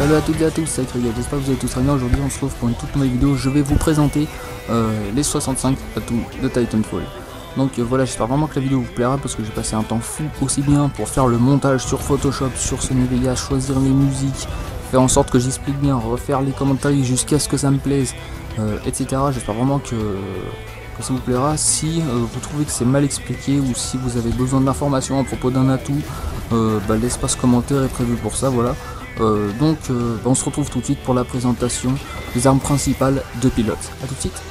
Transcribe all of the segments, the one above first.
Salut à toutes et à tous, c'est Craig, j'espère que vous allez tous très bien. Aujourd'hui on se retrouve pour une toute nouvelle vidéo. Je vais vous présenter les 65 atouts de Titanfall. Donc voilà, j'espère vraiment que la vidéo vous plaira parce que j'ai passé un temps fou aussi bien pour faire le montage sur Photoshop, sur Sony Vegas, choisir les musiques, faire en sorte que j'explique bien, refaire les commentaires jusqu'à ce que ça me plaise, etc. J'espère vraiment que ça vous plaira. Si vous trouvez que c'est mal expliqué ou si vous avez besoin d'informations à propos d'un atout, l'espace commentaire est prévu pour ça, voilà. On se retrouve tout de suite pour la présentation des armes principales de pilote. A tout de suite.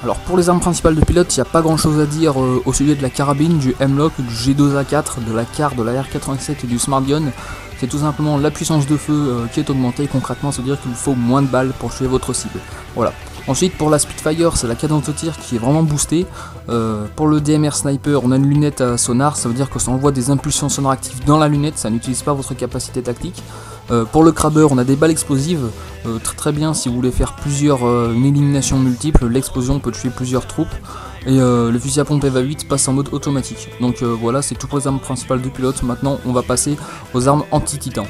Alors pour les armes principales de pilote, il n'y a pas grand chose à dire au sujet de la carabine, du Hemlock, du G2A4, de la CAR, de la R87 et du Smart Gun. C'est tout simplement la puissance de feu qui est augmentée. Concrètement, ça veut dire qu'il vous faut moins de balles pour tuer votre cible. Voilà. Ensuite, pour la Spitfire, c'est la cadence de tir qui est vraiment boostée. Pour le DMR Sniper, on a une lunette à sonar, ça veut dire que ça envoie des impulsions sonores actives dans la lunette, ça n'utilise pas votre capacité tactique. Pour le Crabber, on a des balles explosives, très bien si vous voulez faire une élimination multiple, l'explosion peut tuer plusieurs troupes. Et le fusil à pompe EVA 8 passe en mode automatique. Donc voilà, c'est tout pour les armes principales du pilote. Maintenant, on va passer aux armes anti-titan.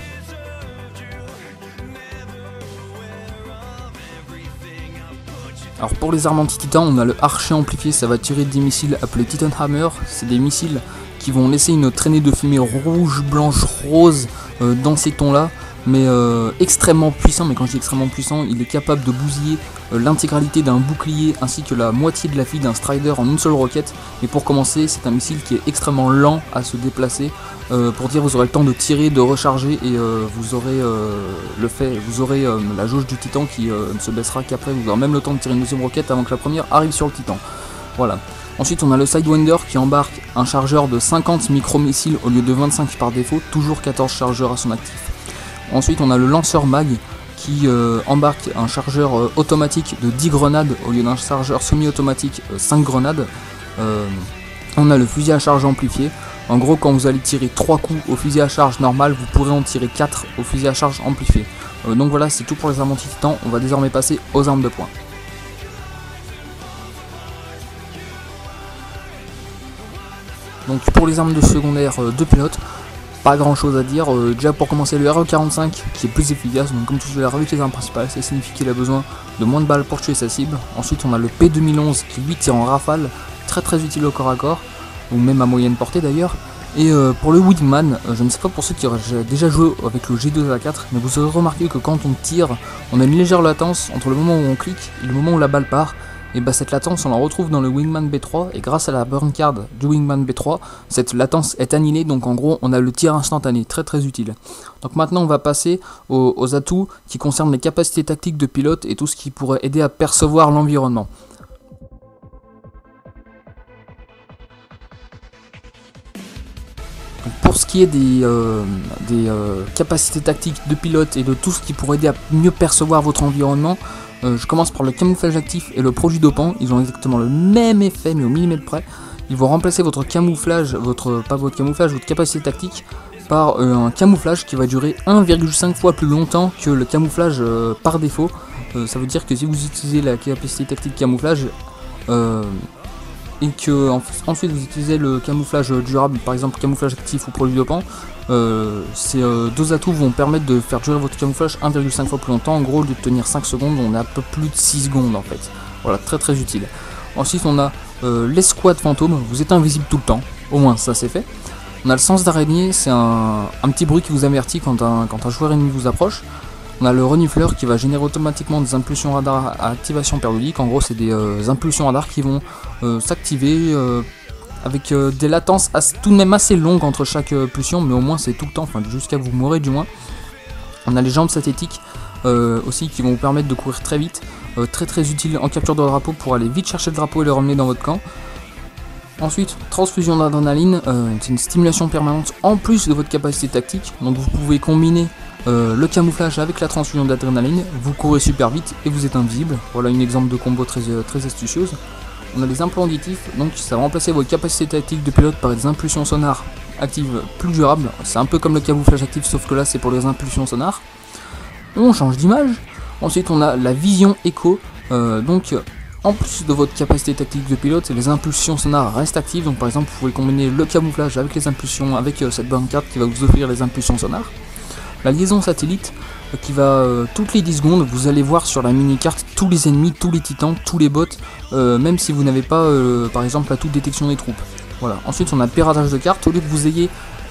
Alors pour les armes anti-titan, on a le archer amplifié, ça va tirer des missiles appelés Titan Hammer. C'est des missiles qui vont laisser une traînée de fumée rouge, blanche, rose dans ces tons-là, mais extrêmement puissant. Mais quand je dis extrêmement puissant, il est capable de bousiller l'intégralité d'un bouclier ainsi que la moitié de la file d'un Strider en une seule roquette. Et pour commencer, c'est un missile qui est extrêmement lent à se déplacer. Pour dire, vous aurez le temps de tirer, de recharger et vous aurez la jauge du titan qui ne se baissera qu'après. Vous aurez même le temps de tirer une deuxième roquette avant que la première arrive sur le titan. Voilà. Ensuite, on a le Sidewinder qui embarque un chargeur de 50 micro-missiles au lieu de 25 par défaut, toujours 14 chargeurs à son actif. Ensuite, on a le lanceur mag qui embarque un chargeur automatique de 10 grenades au lieu d'un chargeur semi-automatique 5 grenades. On a le fusil à charge amplifié. En gros, quand vous allez tirer 3 coups au fusil à charge normal, vous pourrez en tirer 4 au fusil à charge amplifié. Donc voilà, c'est tout pour les armes anti-titan. On va désormais passer aux armes de poing. Donc pour les armes de secondaire de pilote, pas grand chose à dire. Déjà pour commencer, le RE45 qui est plus efficace. Donc comme tout à l'heure avec les armes principales, ça signifie qu'il a besoin de moins de balles pour tuer sa cible. Ensuite on a le P2011 qui lui tire en rafale, très utile au corps à corps, ou même à moyenne portée d'ailleurs. Et pour le Wingman, je ne sais pas pour ceux qui auraient déjà joué avec le G2A4, mais vous aurez remarqué que quand on tire, on a une légère latence entre le moment où on clique et le moment où la balle part. Et cette latence on la retrouve dans le Wingman B3, et grâce à la burn card du Wingman B3, cette latence est annihilée, donc en gros on a le tir instantané, très utile. Donc maintenant on va passer aux atouts qui concernent les capacités tactiques de pilote et tout ce qui pourrait aider à percevoir l'environnement. Pour ce qui est des capacités tactiques de pilote et de tout ce qui pourrait aider à mieux percevoir votre environnement, je commence par le camouflage actif et le produit dopant. Ils ont exactement le même effet mais au millimètre près. Ils vont remplacer votre camouflage, votre capacité tactique par un camouflage qui va durer 1,5 fois plus longtemps que le camouflage par défaut. Ça veut dire que si vous utilisez la capacité tactique camouflage et que ensuite vous utilisez le camouflage durable, par exemple camouflage actif ou produit dopant, ces deux atouts vont permettre de faire durer votre camouflage 1,5 fois plus longtemps. En gros, au lieu de tenir 5 secondes, on est à peu plus de 6 secondes en fait. Voilà, très utile. Ensuite on a l'escouade fantôme, vous êtes invisible tout le temps, au moins ça c'est fait. On a le sens d'araignée, c'est un petit bruit qui vous avertit quand un joueur ennemi vous approche. On a le renifleur qui va générer automatiquement des impulsions radar à activation périodique. En gros, c'est des impulsions radar qui vont s'activer avec des latences tout de même assez longues entre chaque pulsion, mais au moins c'est tout le temps, enfin jusqu'à que vous mourrez du moins. On a les jambes synthétiques aussi qui vont vous permettre de courir très vite, très utile en capture de drapeau pour aller vite chercher le drapeau et le ramener dans votre camp. Ensuite, transfusion d'adrénaline, c'est une stimulation permanente en plus de votre capacité tactique, donc vous pouvez combiner le camouflage avec la transfusion d'adrénaline, vous courez super vite et vous êtes invisible. Voilà un exemple de combo très astucieuse. On a les implants auditifs, donc ça va remplacer votre capacité tactique de pilote par des impulsions sonores actives plus durables. C'est un peu comme le camouflage actif, sauf que là c'est pour les impulsions sonores. On change d'image. Ensuite on a la vision écho, donc En plus de votre capacité tactique de pilote, les impulsions sonores restent actives, donc par exemple vous pouvez combiner le camouflage avec les impulsions, avec cette bonne carte qui va vous offrir les impulsions sonores. La liaison satellite qui va toutes les 10 secondes, vous allez voir sur la mini-carte tous les ennemis, tous les titans, tous les bots, même si vous n'avez pas par exemple la toute détection des troupes. Voilà. Ensuite on a piratage de cartes, au lieu que vous ayez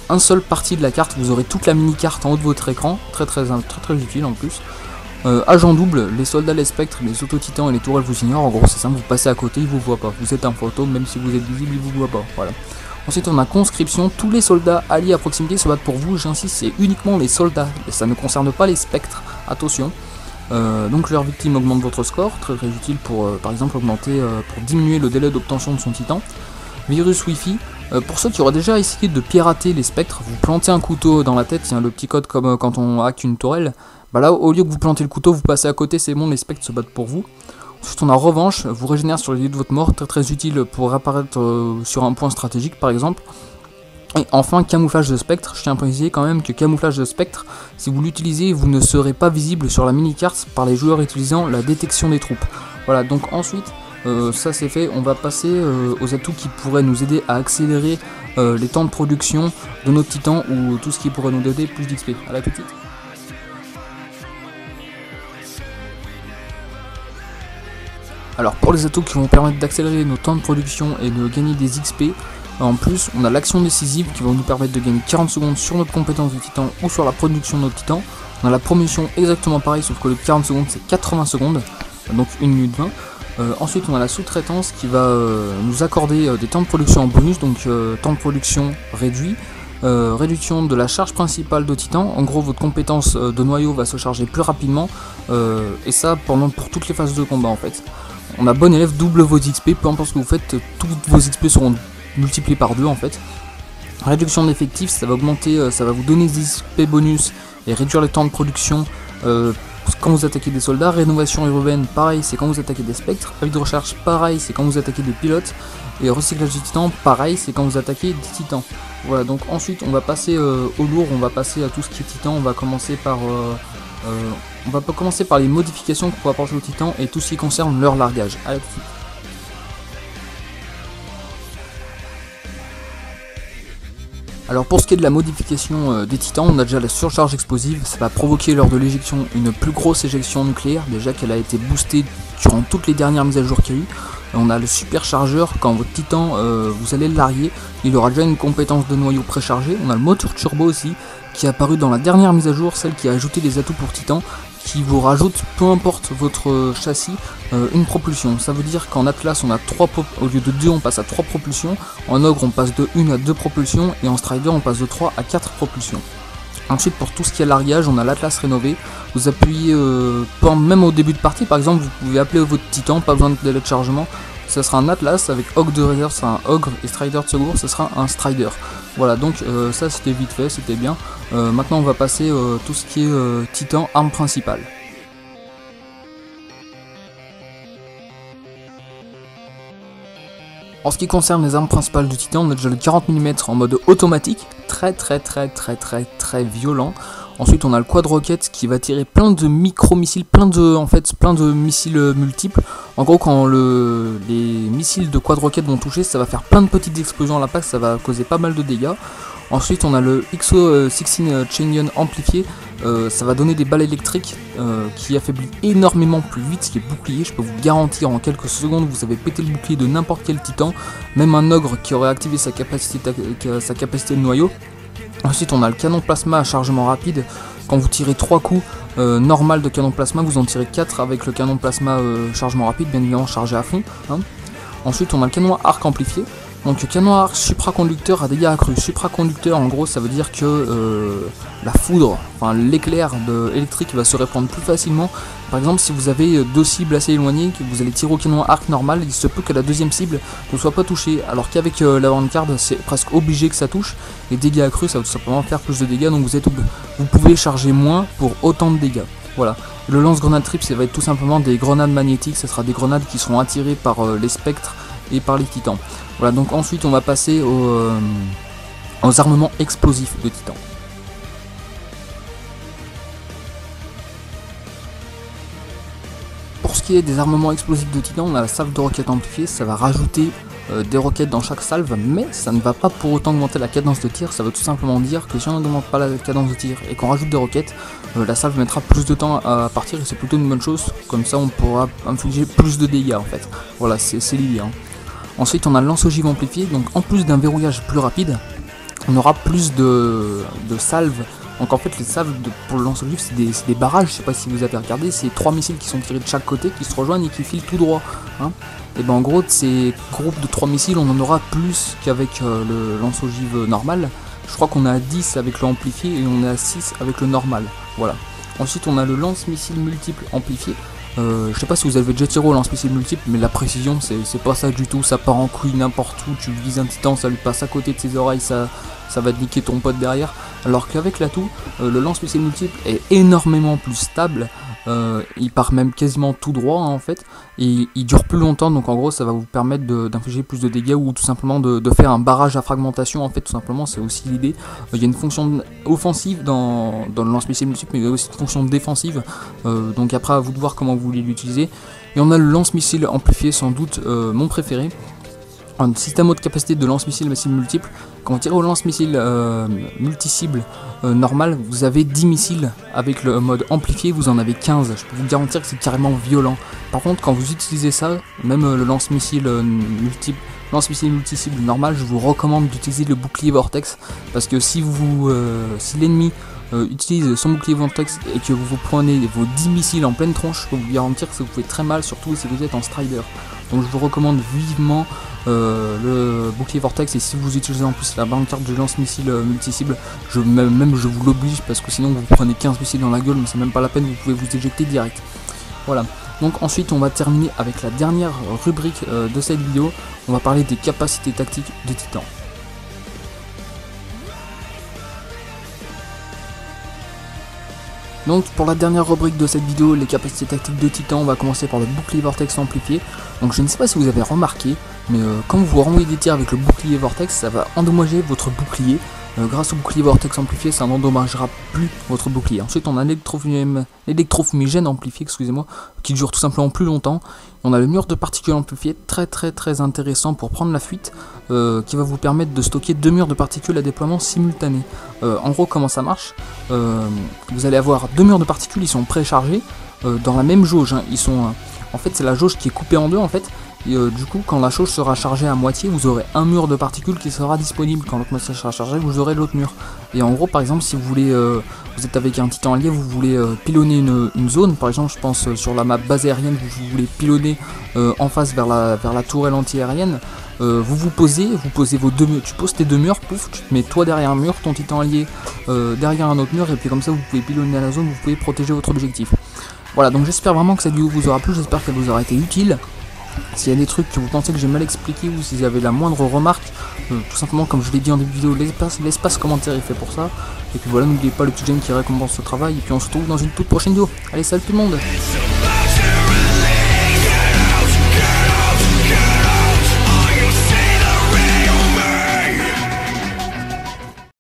un seul partie de la carte, vous aurez toute la mini-carte en haut de votre écran, très utile en plus. Agent double, les soldats, les spectres, les auto-titans et les tourelles vous ignorent, en gros c'est simple, vous passez à côté, ils vous voient pas, vous êtes un fantôme, même si vous êtes visible, ils vous voient pas, voilà. Ensuite on a conscription, tous les soldats alliés à proximité se battent pour vous, j'insiste c'est uniquement les soldats, ça ne concerne pas les spectres, attention. Donc leur victime augmente votre score, très utile pour par exemple augmenter, pour diminuer le délai d'obtention de son titan. Virus Wi-Fi, pour ceux qui auraient déjà essayé de pirater les spectres, vous plantez un couteau dans la tête, il y a le petit code comme quand on hack une tourelle, bah là au lieu que vous plantez le couteau, vous passez à côté, c'est bon, les spectres se battent pour vous. Ensuite on a revanche, vous régénère sur les lieux de votre mort, très utile pour réapparaître sur un point stratégique par exemple. Et enfin camouflage de spectre, je tiens à préciser quand même que camouflage de spectre, si vous l'utilisez, vous ne serez pas visible sur la mini-carte par les joueurs utilisant la détection des troupes. Voilà, donc ensuite, ça c'est fait, on va passer aux atouts qui pourraient nous aider à accélérer les temps de production de nos titans ou tout ce qui pourrait nous donner plus d'XP. A la tout de suite. Alors pour les atouts qui vont permettre d'accélérer nos temps de production et de gagner des XP, en plus on a l'action décisive qui va nous permettre de gagner 40 secondes sur notre compétence de titan ou sur la production de notre titan. On a la promotion exactement pareil, sauf que le 40 secondes c'est 80 secondes, donc 1 minute 20. Ensuite on a la sous-traitance qui va nous accorder des temps de production en bonus, donc temps de production réduit, réduction de la charge principale de titan, en gros votre compétence de noyau va se charger plus rapidement, et ça pour toutes les phases de combat en fait. On a bon élève, double vos XP, peu importe ce que vous faites, toutes vos XP seront multipliées par 2 en fait. Réduction d'effectifs, ça va augmenter, ça va vous donner des XP bonus et réduire le temps de production quand vous attaquez des soldats. Rénovation urbaine, pareil, c'est quand vous attaquez des spectres. Avis de recherche, pareil, c'est quand vous attaquez des pilotes. Et recyclage des titans, pareil, c'est quand vous attaquez des titans. Voilà, donc ensuite on va passer au lourd, on va passer à tout ce qui est titan. On va commencer par les modifications qu'on peut apporter aux titans et tout ce qui concerne leur largage. Allez, tout de suite. Alors pour ce qui est de la modification des titans, on a déjà la surcharge explosive, ça va provoquer lors de l'éjection une plus grosse éjection nucléaire, déjà qu'elle a été boostée durant toutes les dernières mises à jour qu'il y a eu. On a le superchargeur, quand votre titan vous allez le larguer, il aura déjà une compétence de noyau préchargé. On a le moteur turbo aussi, qui est apparu dans la dernière mise à jour, celle qui a ajouté des atouts pour titan, qui vous rajoute, peu importe votre châssis, une propulsion. Ça veut dire qu'en Atlas on a 3 au lieu de 2 on passe à 3 propulsions, en Ogre on passe de 1 à 2 propulsions, et en Strider on passe de 3 à 4 propulsions. Ensuite pour tout ce qui est largage, on a l'Atlas rénové, vous appuyez, même au début de partie par exemple, vous pouvez appeler votre titan, pas besoin de délai de chargement, ça sera un Atlas, avec Ogre de réserve ça sera un Ogre, et Strider de secours ça sera un Strider. Voilà, donc ça c'était vite fait, c'était bien. Maintenant on va passer tout ce qui est titan, arme principale. En ce qui concerne les armes principales du titan, on a déjà le 40 mm en mode automatique, très violent. Ensuite on a le quad rocket qui va tirer plein de micro-missiles, plein de missiles multiples. En gros quand les missiles de quad rocket vont toucher, ça va faire plein de petites explosions à l'impact, ça va causer pas mal de dégâts. Ensuite on a le XO16 Chang'e amplifié, ça va donner des balles électriques qui affaiblissent énormément plus vite ce qui est bouclier. Je peux vous garantir en quelques secondes vous avez pété le bouclier de n'importe quel titan, même un ogre qui aurait activé sa capacité de noyau. Ensuite on a le canon plasma à chargement rapide, quand vous tirez 3 coups normal de canon plasma, vous en tirez 4 avec le canon plasma chargement rapide, bien évidemment chargé à fond. Hein. Ensuite on a le canon à arc amplifié, donc canon à arc supraconducteur à dégâts accrus. Supraconducteur en gros ça veut dire que la foudre, enfin l'éclair électrique va se répandre plus facilement. Par exemple si vous avez 2 cibles assez éloignées, que vous allez tirer au canon à arc normal, il se peut que la deuxième cible ne soit pas touchée, alors qu'avec la wildcard c'est presque obligé que ça touche. Et dégâts accrus ça va tout simplement faire plus de dégâts, donc vous pouvez charger moins pour autant de dégâts. Voilà. Le lance-grenade triple ça va être tout simplement des grenades magnétiques, ce sera des grenades qui seront attirées par les spectres et par les titans. Voilà, donc ensuite on va passer aux armements explosifs de titans. ce qui est des armements explosifs de Titan, on a la salve de roquettes amplifiée, ça va rajouter des roquettes dans chaque salve, mais ça ne va pas pour autant augmenter la cadence de tir. Ça veut tout simplement dire que si on n'augmente pas la cadence de tir et qu'on rajoute des roquettes, la salve mettra plus de temps à partir et c'est plutôt une bonne chose, comme ça on pourra infliger plus de dégâts en fait. Voilà, c'est l'idée. Hein. Ensuite on a le lance-ogive amplifié, donc en plus d'un verrouillage plus rapide, on aura plus de salves. Donc en fait les salves pour le lance-ogive c'est des barrages, je sais pas si vous avez regardé, c'est 3 missiles qui sont tirés de chaque côté, qui se rejoignent et qui filent tout droit. Hein. Et ben en gros de ces groupes de 3 missiles on en aura plus qu'avec le lance-ogive normal. Je crois qu'on est à 10 avec le amplifié et on est à 6 avec le normal. Voilà. Ensuite on a le lance-missile multiple amplifié. Je sais pas si vous avez déjà tiré au lance-missile multiple, mais la précision c'est pas ça du tout, ça part en couille n'importe où, tu vises un titan, ça lui passe à côté de ses oreilles, ça va te niquer ton pote derrière. Alors qu'avec l'atout, le lance-missile multiple est énormément plus stable, il part même quasiment tout droit hein, en fait, et il dure plus longtemps, donc en gros ça va vous permettre d'infliger plus de dégâts ou tout simplement de faire un barrage à fragmentation en fait, tout simplement c'est aussi l'idée. Il y a une fonction offensive dans le lance-missile multiple, mais il y a aussi une fonction défensive, donc après à vous de voir comment vous voulez l'utiliser. Et on a le lance-missile amplifié, sans doute mon préféré. Un système haute capacité de lance-missile multiple. Quand vous tirez au lance-missile multi-cible normal, vous avez 10 missiles. Avec le mode amplifié, vous en avez 15. Je peux vous garantir que c'est carrément violent. Par contre, quand vous utilisez ça, même le lance-missile multi-cible normal, je vous recommande d'utiliser le bouclier vortex. Parce que si l'ennemi utilise son bouclier vortex et que vous prenez vos 10 missiles en pleine tronche, je peux vous garantir que ça vous fait très mal, surtout si vous êtes en strider. Donc je vous recommande vivement le bouclier vortex, et si vous utilisez en plus la bonne carte de lance-missile multi-cible, je vous l'oblige, parce que sinon vous prenez 15 missiles dans la gueule, mais c'est même pas la peine, vous pouvez vous éjecter direct. Voilà, donc ensuite on va terminer avec la dernière rubrique de cette vidéo, on va parler des capacités tactiques de Titan. Donc pour la dernière rubrique de cette vidéo, les capacités tactiques de Titan, on va commencer par le bouclier vortex amplifié. Donc je ne sais pas si vous avez remarqué, mais quand vous renvoyez des tirs avec le bouclier vortex, ça va endommager votre bouclier. Grâce au bouclier vortex amplifié, ça n'endommagera plus votre bouclier. Ensuite on a l'électrofumigène amplifié, excusez-moi, qui dure tout simplement plus longtemps. On a le mur de particules amplifié, très intéressant pour prendre la fuite, qui va vous permettre de stocker 2 murs de particules à déploiement simultané. En gros, comment ça marche, vous allez avoir 2 murs de particules, ils sont préchargés dans la même jauge, hein. En fait c'est la jauge qui est coupée en deux en fait. Et du coup, quand la jauge sera chargée à moitié, vous aurez un mur de particules qui sera disponible. Quand l'autre moitié sera chargée, vous aurez l'autre mur. Et en gros, par exemple, si vous voulez, vous êtes avec un titan allié, vous voulez pilonner une zone, par exemple, je pense sur la map base aérienne, vous voulez pilonner en face vers la tourelle anti-aérienne, vous posez vos 2 murs, tu poses tes 2 murs, pouf, tu te mets toi derrière un mur, ton titan allié derrière un autre mur, et puis comme ça vous pouvez pilonner à la zone, vous pouvez protéger votre objectif. Voilà, donc j'espère vraiment que cette vidéo vous aura plu, j'espère qu'elle vous aura été utile. S'il y a des trucs que vous pensez que j'ai mal expliqué ou si vous avez la moindre remarque, tout simplement comme je l'ai dit en début de vidéo, l'espace commentaire est fait pour ça. Et puis voilà, n'oubliez pas le petit j'aime qui récompense ce travail. Et puis on se retrouve dans une toute prochaine vidéo. Allez, salut tout le monde!